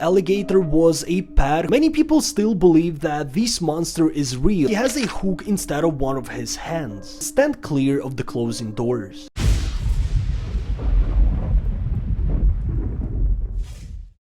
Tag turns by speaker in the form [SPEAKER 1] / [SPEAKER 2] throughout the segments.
[SPEAKER 1] Alligator was a pet. Many people still believe that this monster is real. He has a hook instead of one of his hands. Stand clear of the closing doors.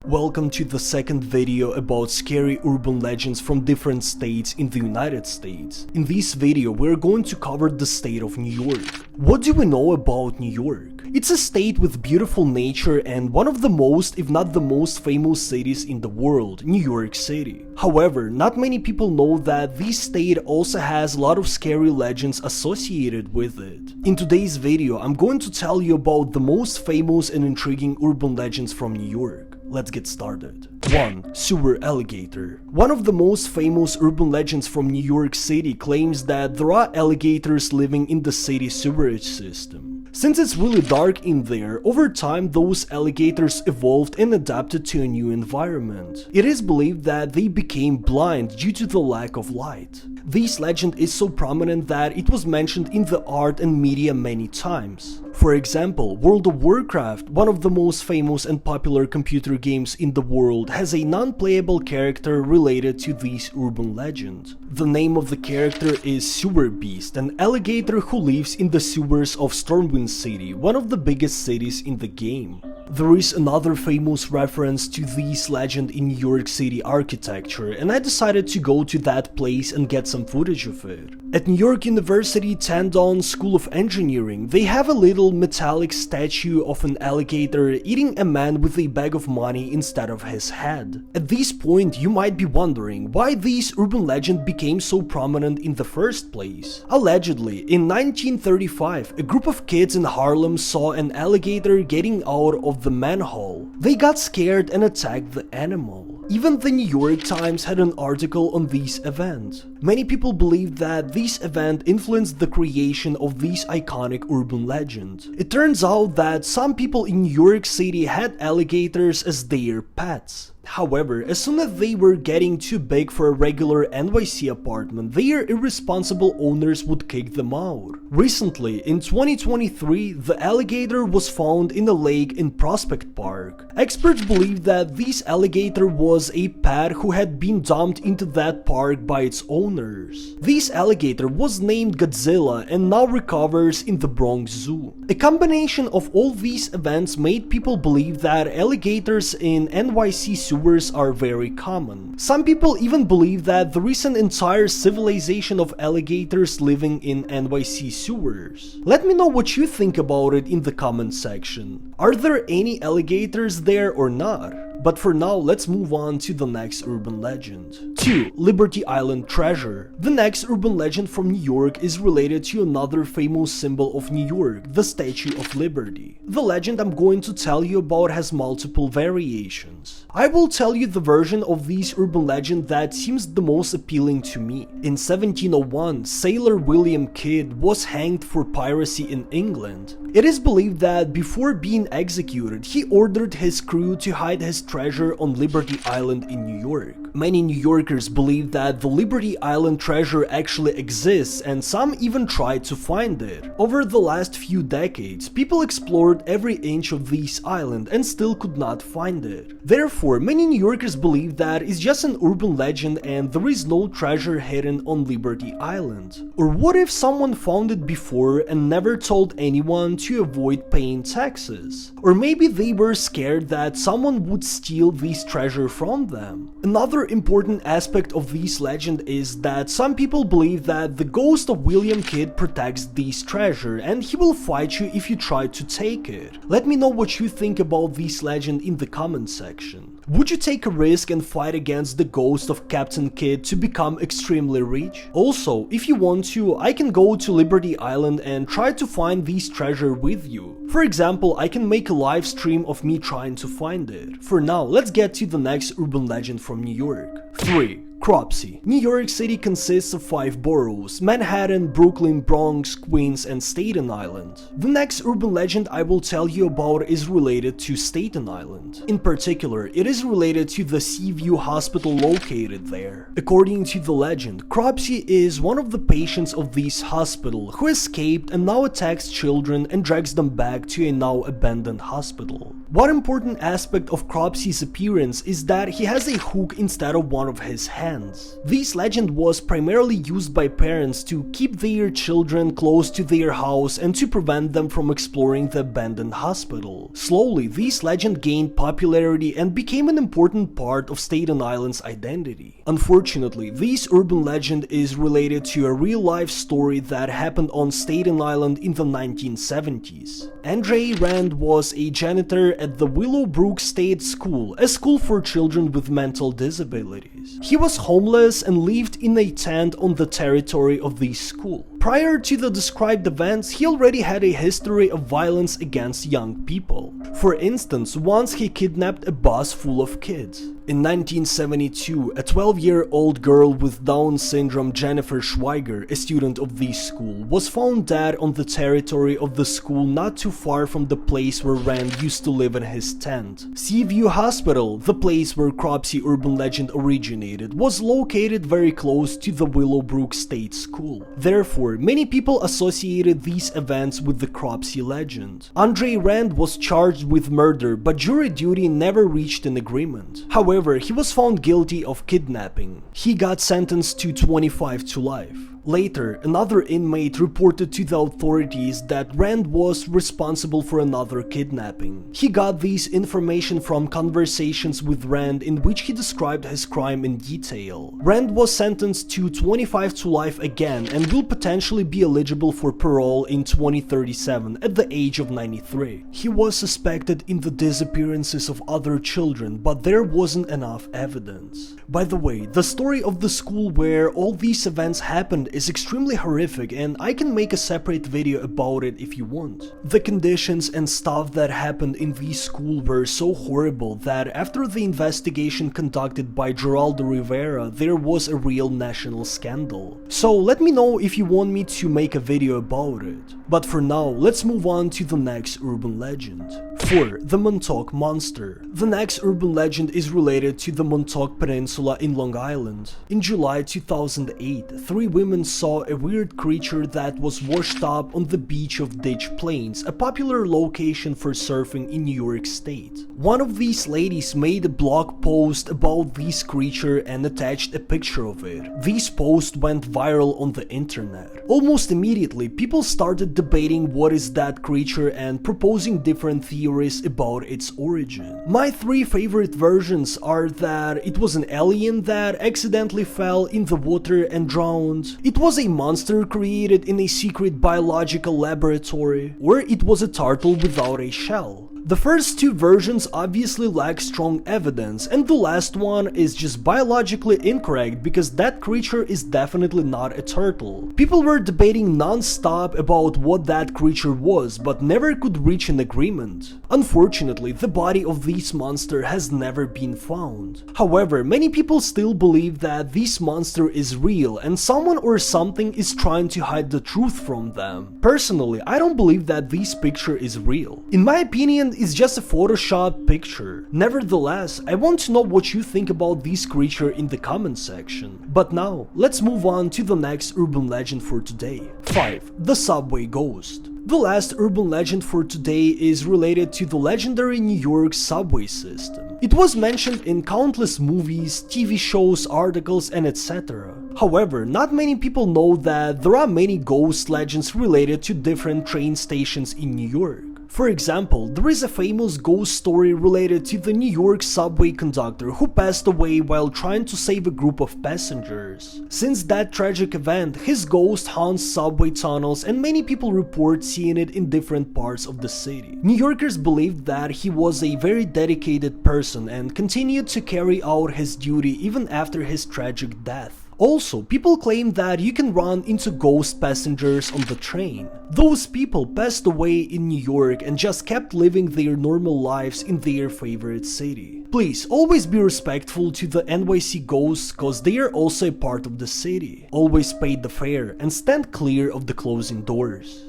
[SPEAKER 1] Welcome to the second video about scary urban legends from different states in the United States. In this video, we're going to cover the state of New York. What do we know about New York? It's a state with beautiful nature and one of the most, if not the most famous cities in the world, New York City. However, not many people know that this state also has a lot of scary legends associated with it. In today's video, I'm going to tell you about the most famous and intriguing urban legends from New York. Let's get started. 1. Sewer alligator. One of the most famous urban legends from New York City claims that there are alligators living in the city sewerage system. Since it's really dark in there, over time those alligators evolved and adapted to a new environment. It is believed that they became blind due to the lack of light. This legend is so prominent that it was mentioned in the art and media many times. For example, World of Warcraft, one of the most famous and popular computer games in the world, has a non-playable character related to this urban legend. The name of the character is Sewer Beast, an alligator who lives in the sewers of Stormwind City, one of the biggest cities in the game. There is another famous reference to this legend in New York City architecture, and I decided to go to that place and get some footage of it. At New York University Tandon School of Engineering, they have a little metallic statue of an alligator eating a man with a bag of money instead of his head. At this point, you might be wondering why this urban legend became so prominent in the first place. Allegedly, in 1935, a group of kids in Harlem saw an alligator getting out of the manhole. They got scared and attacked the animal. Even the New York Times had an article on this event. Many people believe that this event influenced the creation of this iconic urban legend. It turns out that some people in New York City had alligators as their pets. However, as soon as they were getting too big for a regular NYC apartment, their irresponsible owners would kick them out. Recently, in 2023, the alligator was found in a lake in Prospect Park. Experts believe that this alligator was a pet who had been dumped into that park by its owners. This alligator was named Godzilla and now recovers in the Bronx Zoo. A combination of all these events made people believe that alligators in NYC sewers are very common. Some people even believe that there is an entire civilization of alligators living in NYC sewers. Let me know what you think about it in the comment section. Are there any alligators there or not? But for now, let's move on to the next urban legend. 2. Liberty Island treasure. The next urban legend from New York is related to another famous symbol of New York, the Statue of Liberty. The legend I'm going to tell you about has multiple variations. I will tell you the version of this urban legend that seems the most appealing to me. In 1701, Sailor William Kidd was hanged for piracy in England. It is believed that before being executed, he ordered his crew to hide his treasure on Liberty Island in New York. Many New Yorkers believe that the Liberty Island treasure actually exists, and some even tried to find it. Over the last few decades, people explored every inch of this island and still could not find it. Therefore, many New Yorkers believe that it's just an urban legend and there is no treasure hidden on Liberty Island. Or what if someone found it before and never told anyone to avoid paying taxes? Or maybe they were scared that someone would steal this treasure from them. Another important aspect of this legend is that some people believe that the ghost of William Kidd protects this treasure and he will fight you if you try to take it. Let me know what you think about this legend in the comment section. Would you take a risk and fight against the ghost of Captain Kidd to become extremely rich? Also, if you want to, I can go to Liberty Island and try to find this treasure with you. For example, I can make a live stream of me trying to find it. For now, let's get to the next urban legend from New York. 3. Cropsey. New York City consists of 5 boroughs: Manhattan, Brooklyn, Bronx, Queens, and Staten Island. The next urban legend I will tell you about is related to Staten Island. In particular, it is related to the Seaview Hospital located there. According to the legend, Cropsey is one of the patients of this hospital who escaped and now attacks children and drags them back to a now abandoned hospital. One important aspect of Cropsey's appearance is that he has a hook instead of one of his hands. This legend was primarily used by parents to keep their children close to their house and to prevent them from exploring the abandoned hospital. Slowly, this legend gained popularity and became an important part of Staten Island's identity. Unfortunately, this urban legend is related to a real-life story that happened on Staten Island in the 1970s. Andre Rand was a janitor at the Willowbrook State School, a school for children with mental disabilities. He was homeless and lived in a tent on the territory of the school. Prior to the described events, he already had a history of violence against young people. For instance, once he kidnapped a bus full of kids. In 1972, a 12-year-old girl with Down syndrome, Jennifer Schweiger, a student of the school, was found dead on the territory of the school not too far from the place where Rand used to live in his tent. Seaview Hospital, the place where Cropsey urban legend originated, was located very close to the Willowbrook State School. Therefore, many people associated these events with the Cropsey legend. Andre Rand was charged with murder, but jury duty never reached an agreement. However, he was found guilty of kidnapping. He got sentenced to 25 to life. Later, another inmate reported to the authorities that Rand was responsible for another kidnapping. He got this information from conversations with Rand in which he described his crime in detail. Rand was sentenced to 25 to life again and will potentially be eligible for parole in 2037 at the age of 93. He was suspected in the disappearances of other children, but there wasn't enough evidence. By the way, the story of the school where all these events happened is extremely horrific, and I can make a separate video about it if you want. The conditions and stuff that happened in the school were so horrible that after the investigation conducted by Geraldo Rivera, there was a real national scandal. So let me know if you want me to make a video about it. But for now, let's move on to the next urban legend. 4. The Montauk Monster. The next urban legend is related to the Montauk Peninsula in Long Island. In July 2008, 3 women saw a weird creature that was washed up on the beach of Ditch Plains, a popular location for surfing in New York State. One of these ladies made a blog post about this creature and attached a picture of it. This post went viral on the internet. Almost immediately, people started debating what is that creature and proposing different theories about its origin. My 3 favorite versions are that it was an alien that accidentally fell in the water and drowned, it was a monster created in a secret biological laboratory, or it was a turtle without a shell. The first 2 versions obviously lack strong evidence, and the last one is just biologically incorrect because that creature is definitely not a turtle. People were debating non-stop about what that creature was, but never could reach an agreement. Unfortunately, the body of this monster has never been found. However, many people still believe that this monster is real and someone or something is trying to hide the truth from them. Personally, I don't believe that this picture is real. In my opinion, it's just a Photoshop picture. Nevertheless, I want to know what you think about this creature in the comment section. But now, let's move on to the next urban legend for today. 5. The Subway Ghost. The last urban legend for today is related to the legendary New York subway system. It was mentioned in countless movies, TV shows, articles, and etc. However, not many people know that there are many ghost legends related to different train stations in New York. For example, there is a famous ghost story related to the New York subway conductor who passed away while trying to save a group of passengers. Since that tragic event, his ghost haunts subway tunnels and many people report seeing it in different parts of the city. New Yorkers believed that he was a very dedicated person and continued to carry out his duty even after his tragic death. Also, people claim that you can run into ghost passengers on the train. Those people passed away in New York and just kept living their normal lives in their favorite city. Please always be respectful to the NYC ghosts cause they are also a part of the city. Always pay the fare and stand clear of the closing doors.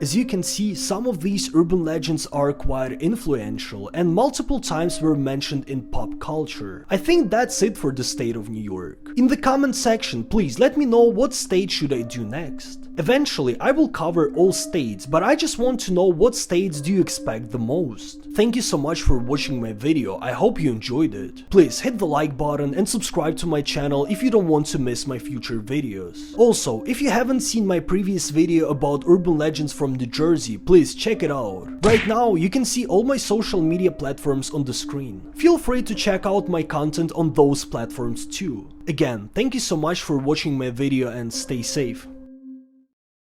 [SPEAKER 1] As you can see, some of these urban legends are quite influential and multiple times were mentioned in pop culture. I think that's it for the state of New York. In the comment section, please let me know what state should I do next. Eventually, I will cover all states, but I just want to know what states do you expect the most. Thank you so much for watching my video, I hope you enjoyed it. Please hit the like button and subscribe to my channel if you don't want to miss my future videos. Also, if you haven't seen my previous video about urban legends from New Jersey, please check it out. Right now, you can see all my social media platforms on the screen. Feel free to check out my content on those platforms too. Again, thank you so much for watching my video and stay safe.